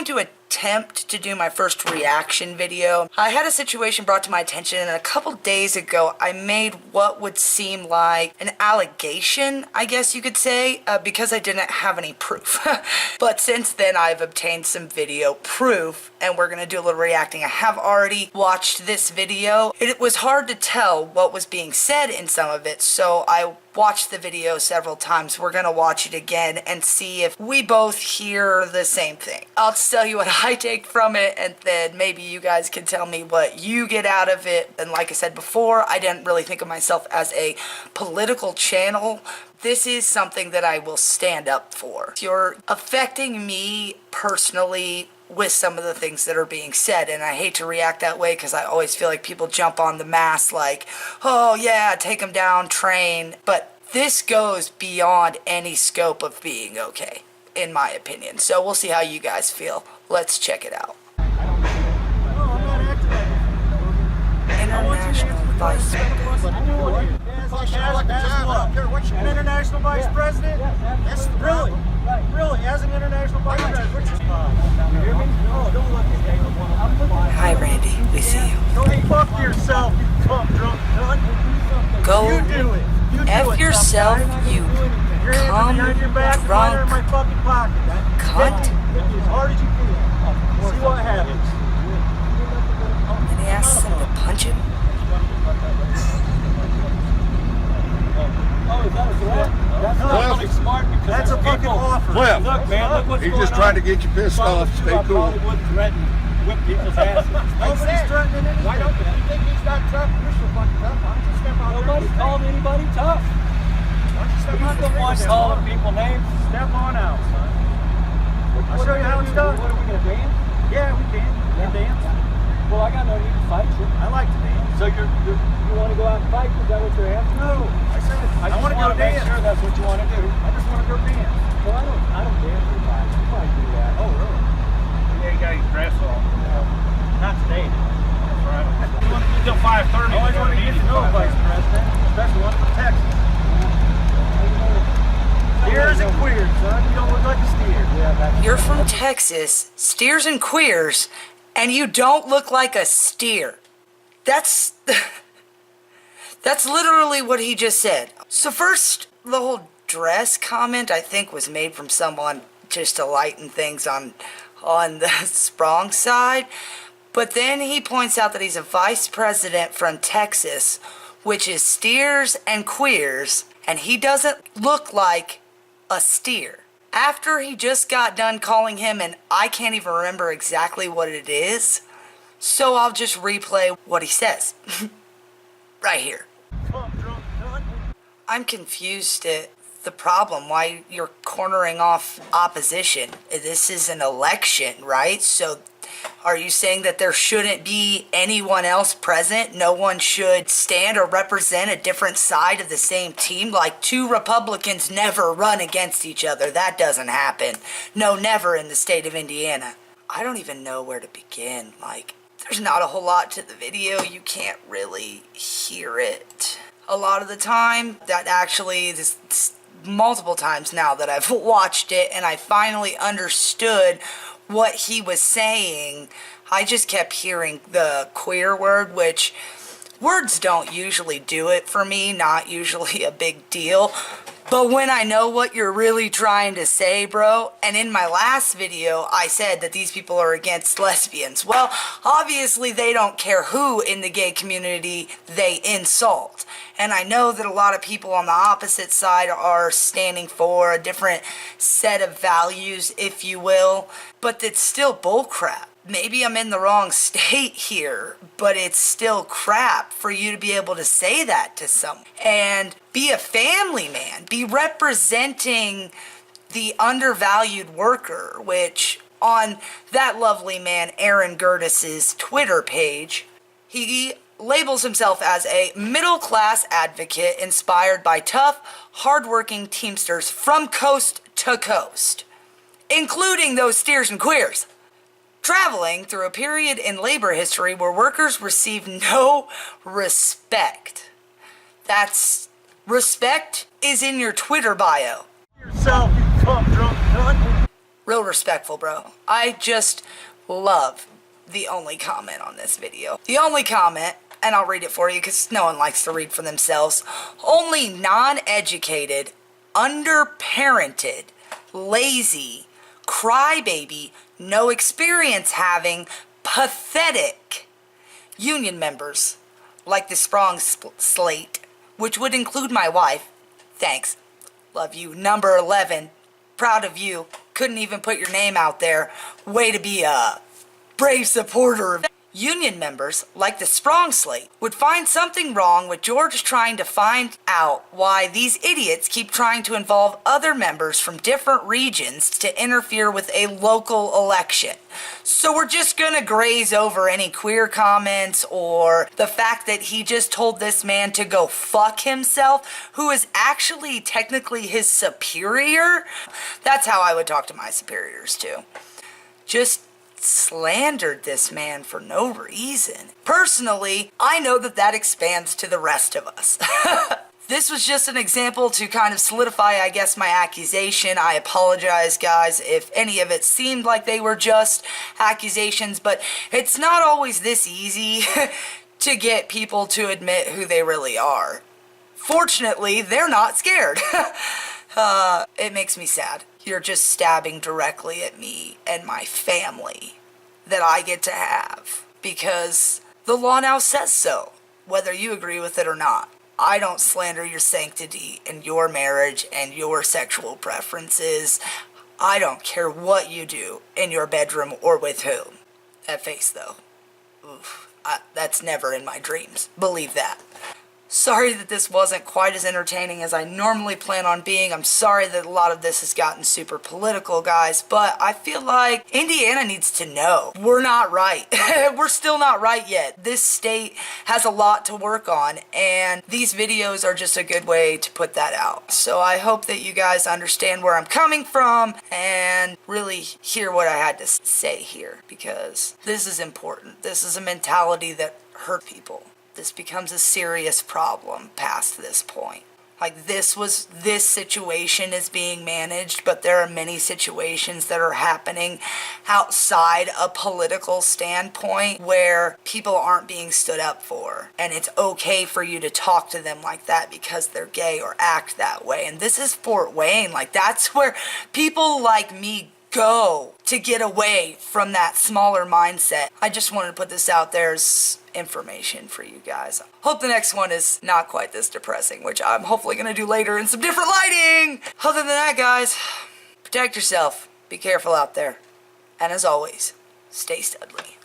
going to attempt to do my first reaction video. I had a situation brought to my attention, and a couple days ago I made what would seem like an allegation, I guess you could say, because I didn't have any proof. But since then I've obtained some video proof, and we're gonna do a little reacting. I have already watched this video. It was hard to tell what was being said in some of it, so I watched the video several times. We're gonna watch it again and see if we both hear the same thing. I'll just tell you what I take from it, and then maybe you guys can tell me what you get out of it. And like I said before, I didn't really think of myself as a political channel. This is something that I will stand up for. You're affecting me personally with some of the things that are being said, and I hate to react that way because I always feel like people jump on the mass like, oh yeah, take them down, train. But this goes beyond any scope of being okay, in my opinion. So we'll see how you guys feel. Let's check it out. International Vice President. An international vice president? Yes, really? Really? As an international vice president? What's your You hear me? No, don't look at me. Hi, Randy. We see you. Go fuck yourself, you cum drunk cunt. Go You do it. You do F it, yourself, you your hands cum behind your back, drunk in my fucking pocket. cunt. As hard as you can. See what happens. And he asks him to punch him. Oh, is that a threat? That's not really smart because That's a fucking offer. Flip. Look, man, look what's He's going just on. trying to get you pissed off. Stay I cool. probably would threaten whip people's asses. Nobody's threatening anything. Why don't you think he's not tough? You're so fucking tough. Why don't you step out there? Nobody called anybody tough. Why don't you step out He's the there? one calling people names. Step on out, son. I'll show you how it's done. What are we gonna dance? Yeah, we can. We can dance. Well, I got no need to fight you. I like to dance. So you want to go out and fight? Is that what you're asking? No, I said I just want to go wanna make dance. sure that's what you want to do. I just want to go dance. Well, I don't dance with guys. You might do that. Oh, really? Yeah, you got your dress on. Not today. That's right. Until 5:30. I always want to get to know a vice president, especially one from Texas. Steers and queers, son. You don't look like a steer. You're from Texas, steers and queers, and you don't look like a steer. That's literally what he just said. So first, the whole dress comment I think was made from someone just to lighten things on the strong side. But then he points out that he's a vice president from Texas, which is steers and queers, and he doesn't look like a steer. After he just got done calling him, and I can't even remember exactly what it is, so I'll just replay what he says. Right here. I'm confused at the problem, why you're cornering off opposition. This is an election, right? So are you saying that there shouldn't be anyone else present? No one should stand or represent a different side of the same team? Like, two Republicans never run against each other. That doesn't happen. No, never in the state of Indiana. I don't even know where to begin. Like, there's not a whole lot to the video. You can't really hear it a lot of the time. That actually is multiple times now that I've watched it and I finally understood what he was saying. I just kept hearing the queer word, which words don't usually do it for me, not usually a big deal. But when I know what you're really trying to say, bro, and in my last video, I said that these people are against lesbians. Well, obviously they don't care who in the gay community they insult. And I know that a lot of people on the opposite side are standing for a different set of values, if you will, but it's still bullcrap. Maybe I'm in the wrong state here, but it's still crap for you to be able to say that to someone. And be a family man. Be representing the undervalued worker, which on that lovely man Aaron Gertis's Twitter page, he labels himself as a middle-class advocate inspired by tough, hardworking Teamsters from coast to coast, including those steers and queers. Traveling through a period in labor history where workers receive no respect. That's respect is in your Twitter bio. Yourself, you cum drunk cunt. Real respectful, bro. I just love the only comment on this video. The only comment, and I'll read it for you because no one likes to read for themselves. Only non-educated, underparented, lazy, crybaby, no experience having, pathetic union members like the Sprong slate, which would include my wife. Thanks. Love you. Number 11. Proud of you. Couldn't even put your name out there. Way to be a brave supporter of union members like the Sprong slate would find something wrong with George trying to find out why these idiots keep trying to involve other members from different regions to interfere with a local election. So we're just gonna graze over any queer comments or the fact that he just told this man to go fuck himself, who is actually technically his superior. That's how I would talk to my superiors too. Just slandered this man for no reason. Personally, I know that expands to the rest of us. This was just an example to kind of solidify, I guess, my accusation. I apologize, guys, if any of it seemed like they were just accusations, but it's not always this easy to get people to admit who they really are. Fortunately, they're not scared. It makes me sad. You're just stabbing directly at me and my family that I get to have because the law now says so, whether you agree with it or not. I don't slander your sanctity and your marriage and your sexual preferences. I don't care what you do in your bedroom or with whom. That face, though. Oof, that's never in my dreams. Believe that. Sorry that this wasn't quite as entertaining as I normally plan on being. I'm sorry that a lot of this has gotten super political, guys, but I feel like Indiana needs to know. We're not right. We're still not right yet. This state has a lot to work on, and these videos are just a good way to put that out. So I hope that you guys understand where I'm coming from and really hear what I had to say here, because this is important. This is a mentality that hurt people. This becomes a serious problem past this point. Like this situation is being managed, but there are many situations that are happening outside a political standpoint where people aren't being stood up for. And it's okay for you to talk to them like that because they're gay or act that way. And this is Fort Wayne. Like that's where people like me go to get away from that smaller mindset. I just wanted to put this out there as information for you guys. Hope the next one is not quite this depressing, which I'm hopefully going to do later in some different lighting. Other than that, guys, protect yourself. Be careful out there. And as always, stay studly.